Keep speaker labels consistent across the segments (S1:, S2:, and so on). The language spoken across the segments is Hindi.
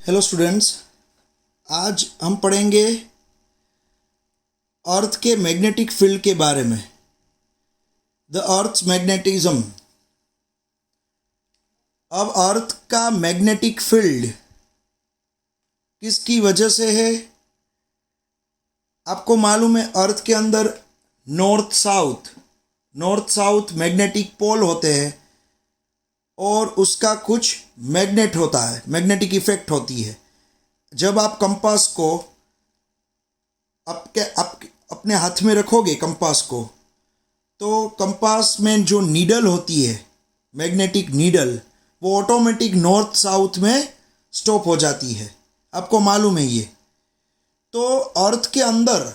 S1: हेलो स्टूडेंट्स, आज हम पढ़ेंगे अर्थ के मैग्नेटिक फील्ड के बारे में। The earth's magnetism. अब अर्थ का मैग्नेटिक फील्ड किसकी वजह से है? आपको मालूम है अर्थ के अंदर नॉर्थ साउथ मैग्नेटिक पोल होते हैं और उसका कुछ मैग्नेट होता है, मैग्नेटिक इफेक्ट होती है। जब आप कंपास को अपने हाथ में रखोगे कंपास को, तो कंपास में जो नीडल होती है, मैग्नेटिक नीडल, वो ऑटोमेटिक नॉर्थ साउथ में स्टॉप हो जाती है। आपको मालूम है ये। तो अर्थ के अंदर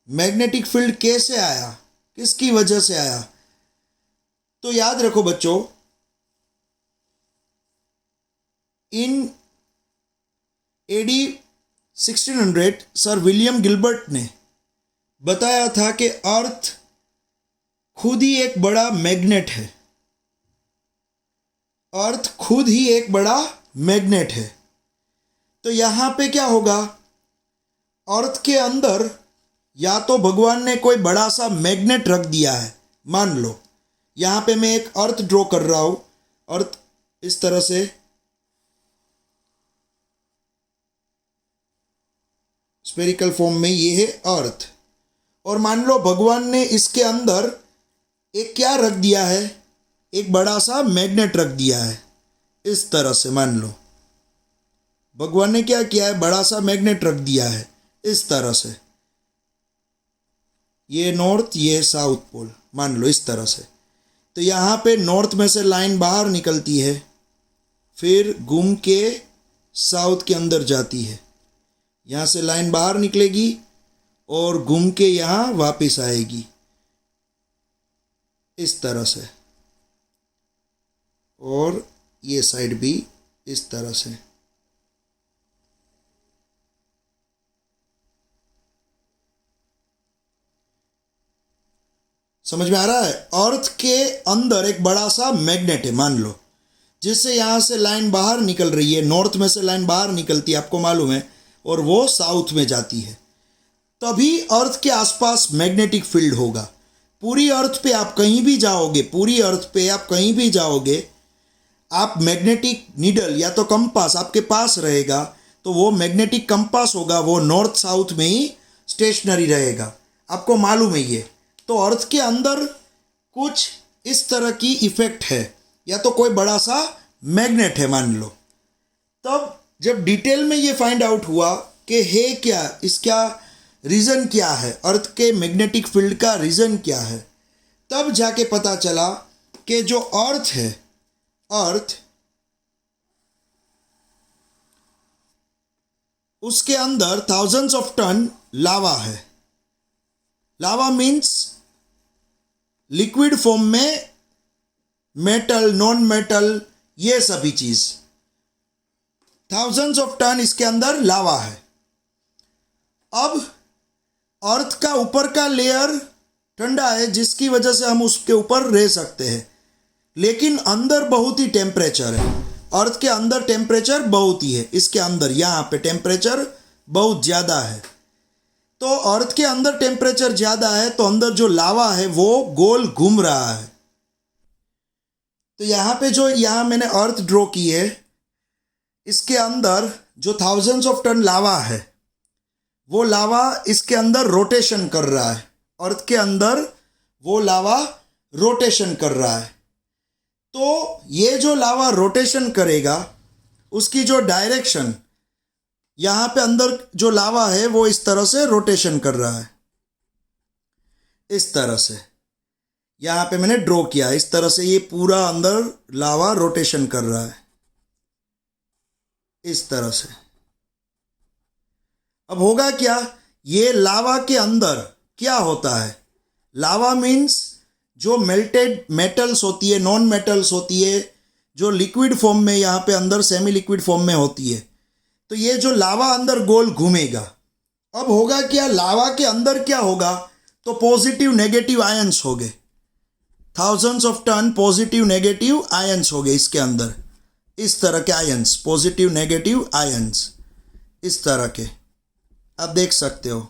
S1: मैग्नेटिक फील्ड कैसे आया, किसकी वजह से आया? तो याद रखो बच्चों, इन एडी 1600 सर विलियम गिलबर्ट ने बताया था कि अर्थ खुद ही एक बड़ा मैग्नेट है। अर्थ खुद ही एक बड़ा मैग्नेट है। तो यहाँ पे क्या होगा, अर्थ के अंदर या तो भगवान ने कोई बड़ा सा मैग्नेट रख दिया है। मान लो यहाँ पे मैं एक अर्थ ड्रॉ कर रहा हूँ, अर्थ इस तरह से, स्फेरिकल फॉर्म में ये है अर्थ। और मान लो भगवान ने इसके अंदर एक क्या रख दिया है, एक बड़ा सा मैग्नेट रख दिया है। इस तरह से मान लो भगवान ने क्या किया है, बड़ा सा मैग्नेट रख दिया है इस तरह से। ये नॉर्थ, ये साउथ पोल, मान लो इस तरह से। तो यहाँ पे नॉर्थ में से लाइन बाहर निकलती है, फिर घूम के साउथ के अंदर जाती है। यहाँ से लाइन बाहर निकलेगी और घूम के यहाँ वापस आएगी इस तरह से, और ये साइड भी इस तरह से। समझ में आ रहा है? अर्थ के अंदर एक बड़ा सा मैग्नेट है मान लो, जिससे यहाँ से लाइन बाहर निकल रही है, नॉर्थ में से लाइन बाहर निकलती है, आपको मालूम है, और वो साउथ में जाती है। तभी अर्थ के आसपास मैग्नेटिक फील्ड होगा। पूरी अर्थ पे आप कहीं भी जाओगे, पूरी अर्थ पे आप कहीं भी जाओगे, आप मैग्नेटिक नीडल या तो कंपास आपके पास रहेगा, तो वो मैग्नेटिक कंपास होगा, वो नॉर्थ साउथ में ही स्टेशनरी रहेगा। आपको मालूम है ये। तो अर्थ के अंदर कुछ इस तरह की इफेक्ट है, या तो कोई बड़ा सा मैग्नेट है मान लो। तब जब डिटेल में ये फाइंड आउट हुआ कि है क्या, इसका रीज़न क्या है, अर्थ के मैग्नेटिक फील्ड का रीज़न क्या है, तब जाके पता चला कि जो अर्थ है, अर्थ, उसके अंदर थाउजेंड्स ऑफ टन लावा है। लावा मीन्स लिक्विड फॉर्म में मेटल, नॉन मेटल, ये सभी चीज़, थाउजेंड्स ऑफ टन इसके अंदर लावा है। अब अर्थ का ऊपर का लेयर ठंडा है, जिसकी वजह से हम उसके ऊपर रह सकते हैं, लेकिन अंदर बहुत ही टेम्परेचर है। अर्थ के अंदर टेम्परेचर बहुत ही है, इसके अंदर यहाँ पे टेम्परेचर बहुत ज़्यादा है। तो अर्थ के अंदर टेम्परेचर ज़्यादा है, तो अंदर जो लावा है वो गोल घूम रहा है। तो यहाँ पे जो यहाँ मैंने अर्थ ड्रॉ की है, इसके अंदर जो थाउजेंड्स ऑफ टन लावा है, वो लावा इसके अंदर रोटेशन कर रहा है। अर्थ के अंदर वो लावा रोटेशन कर रहा है। तो ये जो लावा रोटेशन करेगा, उसकी जो डायरेक्शन, यहाँ पे अंदर जो लावा है वो इस तरह से रोटेशन कर रहा है, इस तरह से। यहाँ पे मैंने ड्रॉ किया, इस तरह से ये पूरा अंदर लावा रोटेशन कर रहा है इस तरह से। अब होगा क्या, ये लावा के अंदर क्या होता है? लावा मीन्स जो मेल्टेड मेटल्स होती है, नॉन मेटल्स होती है, जो लिक्विड फॉर्म में यहाँ पे अंदर सेमी लिक्विड फॉर्म में होती है। तो ये जो लावा अंदर गोल घूमेगा। अब होगा क्या, लावा के अंदर क्या होगा, तो पॉजिटिव नेगेटिव आयंस हो गए, thousands of ton positive negative ions हो गए इसके अंदर, इस तरह के आयंस, पॉजिटिव नेगेटिव आयंस, इस तरह के आप देख सकते हो।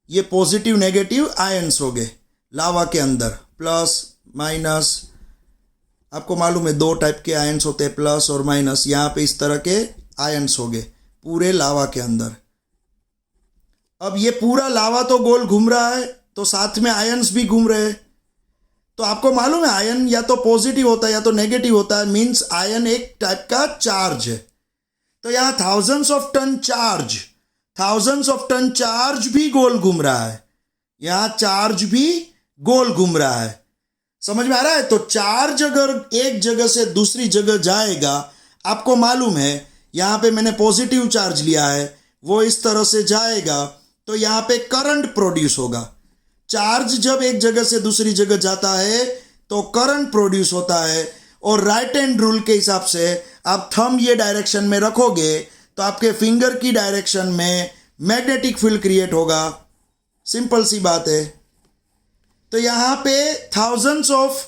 S1: ये पॉजिटिव नेगेटिव आयंस हो गए लावा के अंदर, प्लस माइनस। आपको मालूम है 2 टाइप के आयंस होते हैं, प्लस और माइनस। यहाँ पे इस तरह के आयंस हो गए पूरे लावा के अंदर। अब ये पूरा लावा तो गोल घूम रहा है, तो साथ में आयंस भी घूम रहे हैं। तो आपको मालूम है आयन या तो पॉजिटिव होता है या तो नेगेटिव होता है, मीन्स आयन एक टाइप का चार्ज है। तो यहाँ थाउजेंड्स ऑफ टन चार्ज भी गोल घूम रहा है, यहाँ चार्ज भी गोल घूम रहा है। समझ में आ रहा है? तो चार्ज अगर एक जगह से दूसरी जगह जाएगा, आपको मालूम है यहाँ पे मैंने पॉजिटिव चार्ज लिया है, वो इस तरह से जाएगा तो यहाँ पे करंट प्रोड्यूस होगा। चार्ज जब एक जगह से दूसरी जगह जाता है तो करंट प्रोड्यूस होता है। और राइट हैंड रूल के हिसाब से आप थंब ये डायरेक्शन में रखोगे तो आपके फिंगर की डायरेक्शन में मैग्नेटिक फील्ड क्रिएट होगा। सिंपल सी बात है। तो यहाँ पे थाउजेंड्स ऑफ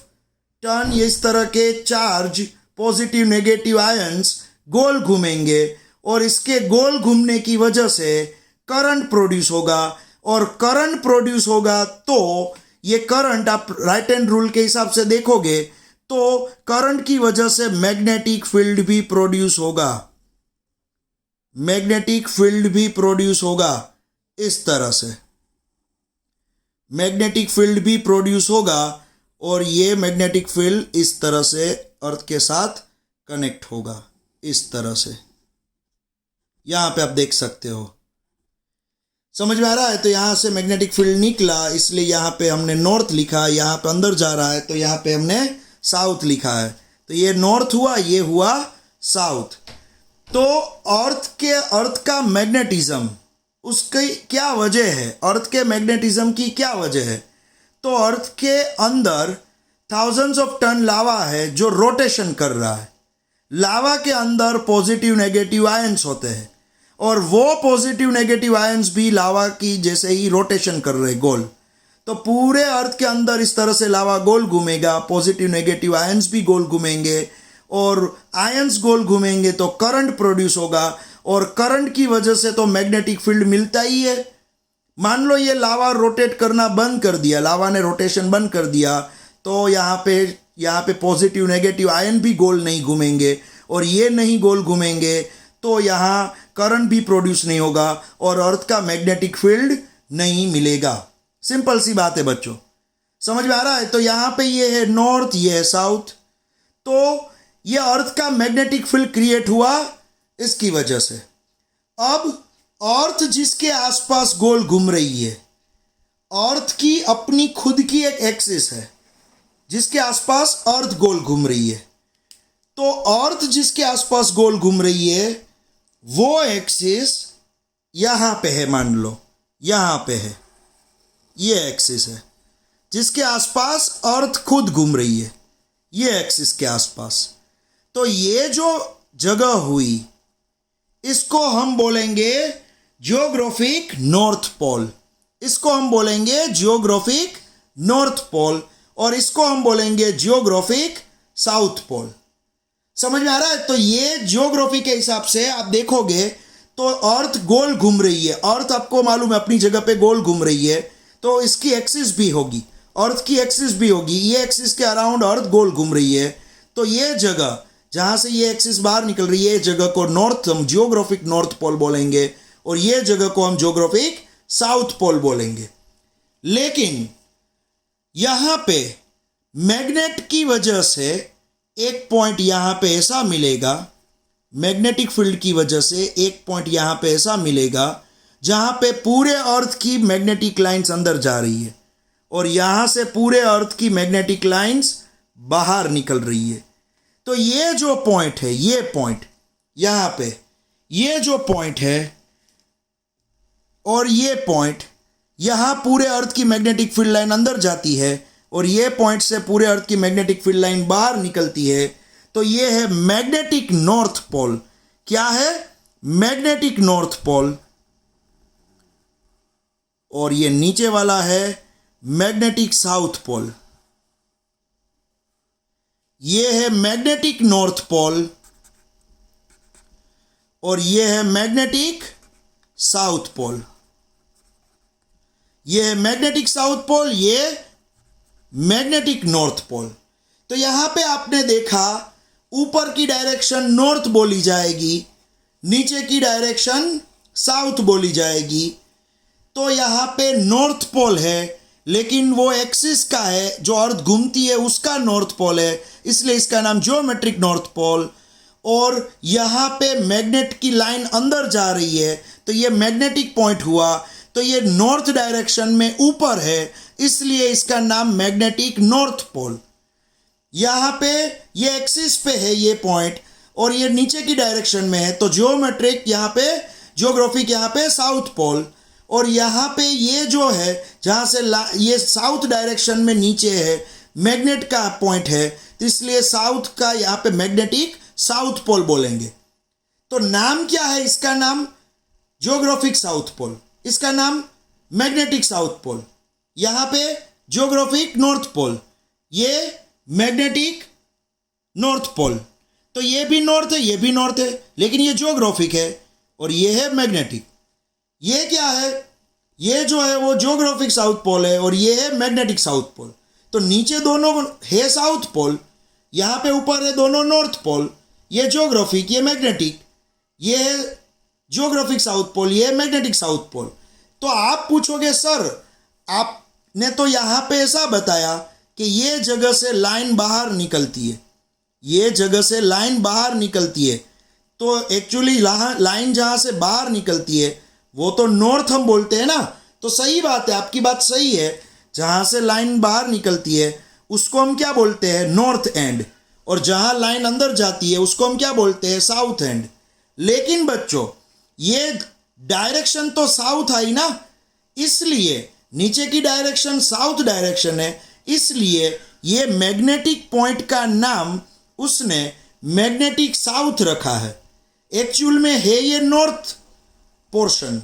S1: टन इस तरह के चार्ज, पॉजिटिव नेगेटिव आयंस गोल घूमेंगे और इसके गोल घूमने की वजह से करंट प्रोड्यूस होगा। और करंट प्रोड्यूस होगा तो ये करंट आप राइट हैंड रूल के हिसाब से देखोगे तो करंट की वजह से मैग्नेटिक फील्ड भी प्रोड्यूस होगा, मैग्नेटिक फील्ड भी प्रोड्यूस होगा। इस तरह से मैग्नेटिक फील्ड भी प्रोड्यूस होगा और ये मैग्नेटिक फील्ड इस तरह से अर्थ के साथ कनेक्ट होगा, इस तरह से। यहां पे आप देख सकते हो, समझ में आ रहा है? तो यहां से मैग्नेटिक फील्ड निकला, इसलिए यहां पे हमने नॉर्थ लिखा। यहां पे अंदर जा रहा है तो यहां पे हमने साउथ लिखा है। तो ये नॉर्थ हुआ, ये हुआ साउथ। तो अर्थ का मैग्नेटिज्म, उसकी क्या वजह है? अर्थ के मैग्नेटिज्म की क्या वजह है? तो अर्थ के अंदर थाउजेंड्स ऑफ टन लावा है जो रोटेशन कर रहा है। लावा के अंदर पॉजिटिव नेगेटिव आयंस होते हैं और वो पॉजिटिव नेगेटिव आयंस भी लावा की जैसे ही रोटेशन कर रहे गोल। तो पूरे अर्थ के अंदर इस तरह से लावा गोल घूमेगा, पॉजिटिव नेगेटिव आयंस भी गोल घूमेंगे और आयंस गोल घूमेंगे तो करंट प्रोड्यूस होगा और करंट की वजह से तो मैग्नेटिक फील्ड मिलता ही है। मान लो ये लावा रोटेट करना बंद कर दिया, लावा ने रोटेशन बंद कर दिया, तो यहाँ पे पॉजिटिव नेगेटिव आयन भी गोल नहीं घूमेंगे और ये नहीं गोल घूमेंगे तो यहाँ करंट भी प्रोड्यूस नहीं होगा और अर्थ का मैग्नेटिक फील्ड नहीं मिलेगा। सिंपल सी बात है बच्चों, समझ में आ रहा है? तो यहाँ पे ये है नॉर्थ, ये है साउथ। तो ये अर्थ का मैग्नेटिक फील्ड क्रिएट हुआ इसकी वजह से। अब अर्थ जिसके आसपास गोल घूम रही है, अर्थ की अपनी खुद की एक एक्सिस है जिसके आसपास अर्थ गोल घूम रही है। तो अर्थ जिसके आसपास गोल घूम रही है वो एक्सिस यहां पे है, मान लो यहां पे है, ये एक्सिस है जिसके आसपास अर्थ खुद घूम रही है, ये एक्सिस के आसपास। तो ये जो जगह हुई इसको हम बोलेंगे जियोग्राफिक नॉर्थ पोल, इसको हम बोलेंगे जियोग्राफिक नॉर्थ पोल और इसको हम बोलेंगे जियोग्राफिक साउथ पोल। समझ में आ रहा है? तो ये जियोग्राफी के हिसाब से आप देखोगे तो अर्थ गोल घूम रही है, अर्थ आपको मालूम है अपनी जगह पे गोल घूम रही है, तो इसकी एक्सिस भी होगी, अर्थ की एक्सिस भी होगी, ये एक्सिस के अराउंड अर्थ गोल घूम रही है। तो ये जगह जहां से ये एक्सिस बाहर निकल रही है, ये जगह को नॉर्थ, हम जियोग्राफिक नॉर्थ पोल बोलेंगे और ये जगह को हम जियोग्राफिक साउथ पोल बोलेंगे। लेकिन यहां पे मैग्नेट की वजह से एक पॉइंट यहां पे ऐसा मिलेगा, मैग्नेटिक फील्ड की वजह से एक पॉइंट यहां पे ऐसा मिलेगा जहां पे पूरे अर्थ की मैग्नेटिक लाइंस अंदर जा रही है और यहां से पूरे अर्थ की मैग्नेटिक लाइंस बाहर निकल रही है। तो ये जो पॉइंट है, ये पॉइंट यहां पे, ये जो पॉइंट है और ये पॉइंट, यहां पूरे अर्थ की मैग्नेटिक फील्ड लाइन अंदर जाती है और ये पॉइंट से पूरे अर्थ की मैग्नेटिक फील्ड लाइन बाहर निकलती है। तो ये है मैग्नेटिक नॉर्थ पोल। क्या है? Magnetic north pole. और ये नीचे वाला है मैग्नेटिक साउथ पोल। ये है मैग्नेटिक नॉर्थ पोल और ये है मैग्नेटिक साउथ पोल। ये है मैग्नेटिक साउथ पोल, ये मैग्नेटिक नॉर्थ पोल। तो यहां पे आपने देखा ऊपर की डायरेक्शन नॉर्थ बोली जाएगी, नीचे की डायरेक्शन साउथ बोली जाएगी। तो यहाँ पे नॉर्थ पोल है, लेकिन वो एक्सिस का है, जो अर्थ घूमती है उसका नॉर्थ पोल है, इसलिए इसका नाम जियोमेट्रिक नॉर्थ पोल। और यहाँ पे मैग्नेट की लाइन अंदर जा रही है, तो ये मैग्नेटिक पॉइंट हुआ, तो ये नॉर्थ डायरेक्शन में ऊपर है, इसलिए इसका नाम मैग्नेटिक नॉर्थ पोल। यहाँ पे ये एक्सिस पे है ये पॉइंट, और ये नीचे की डायरेक्शन में है, तो जियोमेट्रिक यहाँ पे, जियोग्राफिक यहाँ पे साउथ पोल। और यहाँ पे ये जो है जहाँ से ये साउथ डायरेक्शन में नीचे है, मैग्नेट का पॉइंट है, तो इसलिए साउथ का यहाँ पे मैग्नेटिक साउथ पोल बोलेंगे। तो नाम क्या है इसका? नाम जियोग्राफिक साउथ पोल, इसका नाम मैग्नेटिक साउथ पोल। यहाँ पे जियोग्राफिक नॉर्थ पोल, ये मैग्नेटिक नॉर्थ पोल। तो ये भी नॉर्थ है, ये भी नॉर्थ है, लेकिन ये जियोग्राफिक है और ये है मैग्नेटिक। ये क्या है? ये जो है वो जियोग्राफिक साउथ पोल है और ये है मैग्नेटिक साउथ पोल। तो नीचे दोनों है साउथ पोल, यहाँ पे ऊपर है दोनों नॉर्थ पोल। ये जियोग्राफिक, ये मैग्नेटिक, ये है जियोग्राफिक साउथ पोल, ये मैग्नेटिक साउथ पोल। तो आप पूछोगे सर आपने तो यहाँ पे ऐसा बताया कि ये जगह से लाइन बाहर निकलती है, ये जगह से लाइन बाहर निकलती है। तो एक्चुअली लाइन जहाँ से बाहर निकलती है वो तो नॉर्थ हम बोलते हैं ना। तो सही बात है, आपकी बात सही है, जहाँ से लाइन बाहर निकलती है उसको हम क्या बोलते हैं? North and. और जहाँ लाइन अंदर जाती है उसको हम क्या बोलते हैं? South and. लेकिन बच्चों ये डायरेक्शन तो साउथ आई ना, इसलिए नीचे की डायरेक्शन साउथ डायरेक्शन है, इसलिए ये मैग्नेटिक पॉइंट का नाम उसने मैग्नेटिक साउथ रखा है। एक्चुअल में है ये नॉर्थ पोर्शन,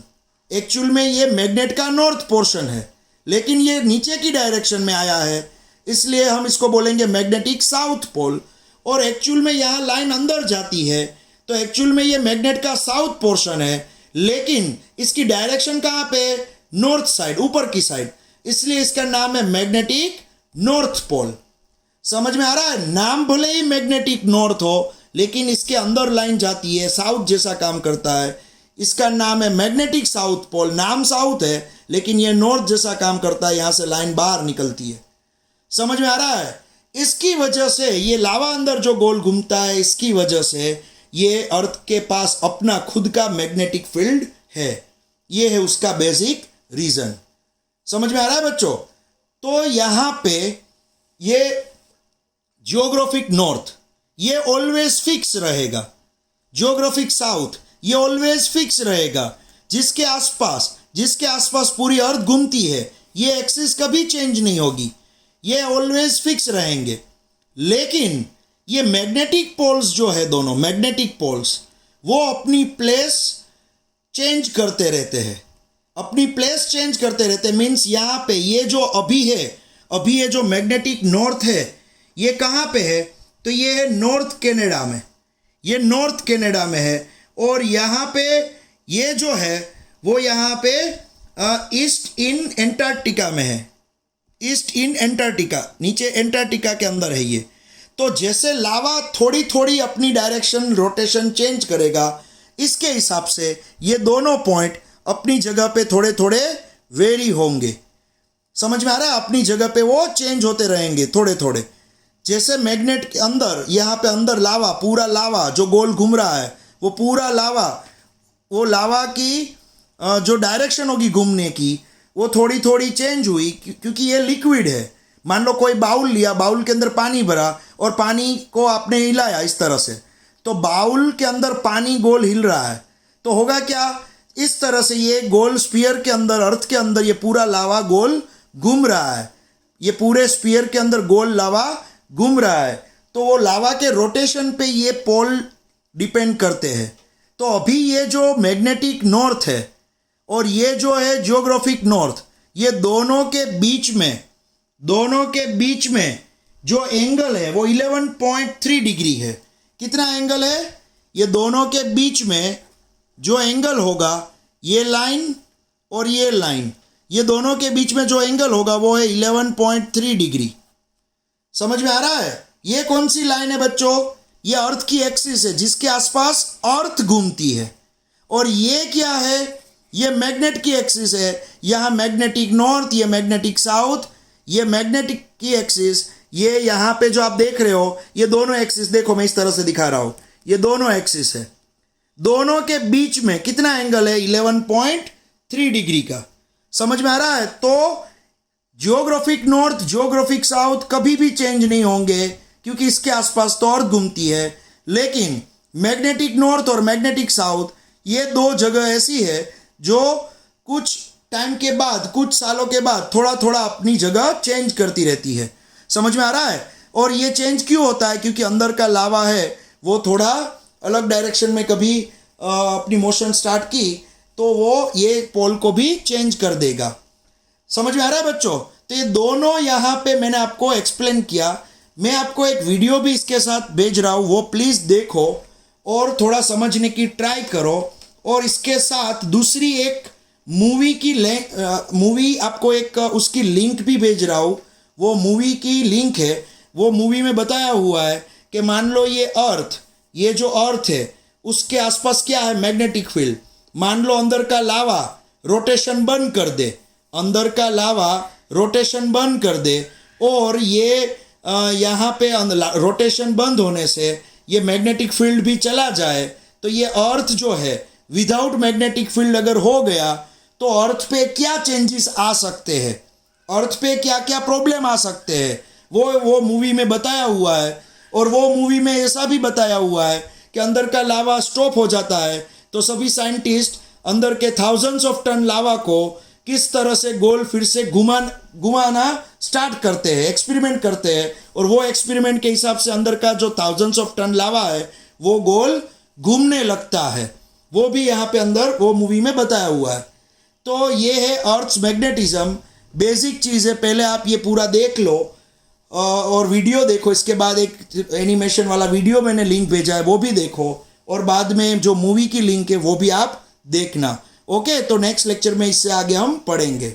S1: एक्चुअल में ये मैग्नेट का नॉर्थ पोर्शन है, लेकिन ये नीचे की डायरेक्शन में आया है, इसलिए हम इसको बोलेंगे मैग्नेटिक साउथ पोल। और एक्चुअल में यहाँ लाइन अंदर जाती है, तो एक्चुअल में ये मैग्नेट का साउथ पोर्शन है, लेकिन इसकी डायरेक्शन कहाँ पे? नॉर्थ साइड, ऊपर की साइड, इसलिए इसका नाम है मैग्नेटिक नॉर्थ पोल। समझ में आ रहा है? नाम भले ही मैग्नेटिक नॉर्थ हो, लेकिन इसके अंदर लाइन जाती है, साउथ जैसा काम करता है, इसका नाम है मैग्नेटिक साउथ पोल। नाम साउथ है लेकिन ये नॉर्थ जैसा काम करता है, यहाँ से लाइन बाहर निकलती है। समझ में आ रहा है? इसकी वजह से ये लावा अंदर जो गोल घूमता है, इसकी वजह से ये अर्थ के पास अपना खुद का मैग्नेटिक फील्ड है। ये है उसका बेसिक रीजन। समझ में आ रहा है बच्चों? तो यहाँ पे ये जियोग्राफिक नॉर्थ ये ऑलवेज फिक्स रहेगा, जियोग्राफिक साउथ ये ऑलवेज फिक्स रहेगा। जिसके आसपास पूरी अर्थ घूमती है, ये एक्सिस कभी चेंज नहीं होगी, ये ऑलवेज फिक्स रहेंगे। लेकिन ये मैग्नेटिक पोल्स जो है, दोनों मैग्नेटिक पोल्स, वो अपनी प्लेस चेंज करते रहते हैं, अपनी प्लेस चेंज करते रहते हैं। मीन्स यहाँ पे ये जो अभी है, अभी ये जो मैग्नेटिक नॉर्थ है, ये कहाँ पे है? तो ये है नॉर्थ कनाडा में, ये नॉर्थ कनाडा में है। और यहाँ पे ये जो है वो यहाँ पे ईस्ट इन एंटार्क्टिका में है, ईस्ट इन एंटार्क्टिका, नीचे एंटार्क्टिका के अंदर है ये। तो जैसे लावा थोड़ी थोड़ी अपनी डायरेक्शन रोटेशन चेंज करेगा, इसके हिसाब से ये दोनों पॉइंट अपनी जगह पे थोड़े थोड़े वेरी होंगे। समझ में आ रहा है? अपनी जगह पे वो चेंज होते रहेंगे थोड़े थोड़े। जैसे मैग्नेट के अंदर, यहाँ पे अंदर लावा, पूरा लावा जो गोल घूम रहा है, वो पूरा लावा, वो लावा की जो डायरेक्शन होगी घूमने की, वो थोड़ी थोड़ी चेंज हुई, क्योंकि ये लिक्विड है। मान लो कोई बाउल लिया, बाउल के अंदर पानी भरा और पानी को आपने हिलाया इस तरह से, तो बाउल के अंदर पानी गोल हिल रहा है, तो होगा क्या? इस तरह से ये गोल स्फीयर के अंदर, अर्थ के अंदर ये पूरा लावा गोल घूम रहा है, ये पूरे स्फीयर के अंदर गोल लावा घूम रहा है। तो वो लावा के रोटेशन पे ये पोल डिपेंड करते हैं। तो अभी ये जो मैग्नेटिक नॉर्थ है और ये जो है जियोग्राफिक नॉर्थ, ये दोनों के बीच में जो एंगल है वो 11.3 डिग्री है। कितना एंगल है? ये दोनों के बीच में जो एंगल होगा, ये लाइन और ये लाइन, ये दोनों के बीच में जो एंगल होगा वो है 11.3 डिग्री। समझ में आ रहा है? ये कौन सी लाइन है बच्चों? ये अर्थ की एक्सिस है जिसके आसपास अर्थ घूमती है। और ये क्या है? ये मैग्नेट की एक्सिस है। यहाँ मैग्नेटिक नॉर्थ, ये मैग्नेटिक साउथ, ये मैग्नेटिक की एक्सिस, ये यहाँ पे जो आप देख रहे हो ये दोनों एक्सिस, देखो मैं इस तरह से दिखा रहा हूँ, ये दोनों एक्सिस है। दोनों के बीच में कितना एंगल है? 11.3 डिग्री का। समझ में आ रहा है? तो जियोग्राफिक नॉर्थ, जियोग्राफिक साउथ कभी भी चेंज नहीं होंगे क्योंकि इसके आसपास तो अर्थ घूमती है। लेकिन मैग्नेटिक नॉर्थ और मैग्नेटिक साउथ, ये दो जगह ऐसी है जो कुछ टाइम के बाद, कुछ सालों के बाद थोड़ा थोड़ा अपनी जगह चेंज करती रहती है। समझ में आ रहा है? और ये चेंज क्यों होता है? क्योंकि अंदर का लावा है वो थोड़ा अलग डायरेक्शन में कभी अपनी मोशन स्टार्ट की तो वो ये पोल को भी चेंज कर देगा। समझ में आ रहा है बच्चों? तो ये दोनों यहाँ पे मैंने आपको एक्सप्लेन किया। मैं आपको एक वीडियो भी इसके साथ भेज रहा हूँ, वो प्लीज़ देखो और थोड़ा समझने की ट्राई करो। और इसके साथ दूसरी एक मूवी आपको एक उसकी लिंक भी भेज रहा हूँ। वो मूवी की लिंक है, वो मूवी में बताया हुआ है कि मान लो ये अर्थ, ये जो अर्थ है उसके आसपास क्या है? Magnetic field. मान लो अंदर का लावा रोटेशन बंद कर दे, अंदर का लावा रोटेशन बंद कर दे और ये यहाँ पे रोटेशन बंद होने से ये मैग्नेटिक फील्ड भी चला जाए, तो ये अर्थ जो है विदाउट मैग्नेटिक फील्ड अगर हो गया तो अर्थ पे क्या चेंजेस आ सकते हैं, अर्थ पे क्या क्या प्रॉब्लम आ सकते हैं, वो मूवी में बताया हुआ है। और वो मूवी में ऐसा भी बताया हुआ है कि अंदर का लावा स्टॉप हो जाता है तो सभी साइंटिस्ट अंदर के थाउजेंड्स ऑफ टन लावा को किस तरह से गोल फिर से घुमाना स्टार्ट करते हैं, एक्सपेरिमेंट करते हैं। और वो एक्सपेरिमेंट के हिसाब से अंदर का जो थाउजेंड्स ऑफ टन लावा है वो गोल घूमने लगता है। वो भी यहाँ पे अंदर वो मूवी में बताया हुआ है। तो ये है अर्थ्स मैग्नेटिज्म, बेसिक चीज़ है। पहले आप ये पूरा देख लो और वीडियो देखो, इसके बाद एक एनिमेशन वाला वीडियो मैंने लिंक भेजा है वो भी देखो, और बाद में जो मूवी की लिंक है वो भी आप देखना। ओके, तो नेक्स्ट लेक्चर में इससे आगे हम पढ़ेंगे।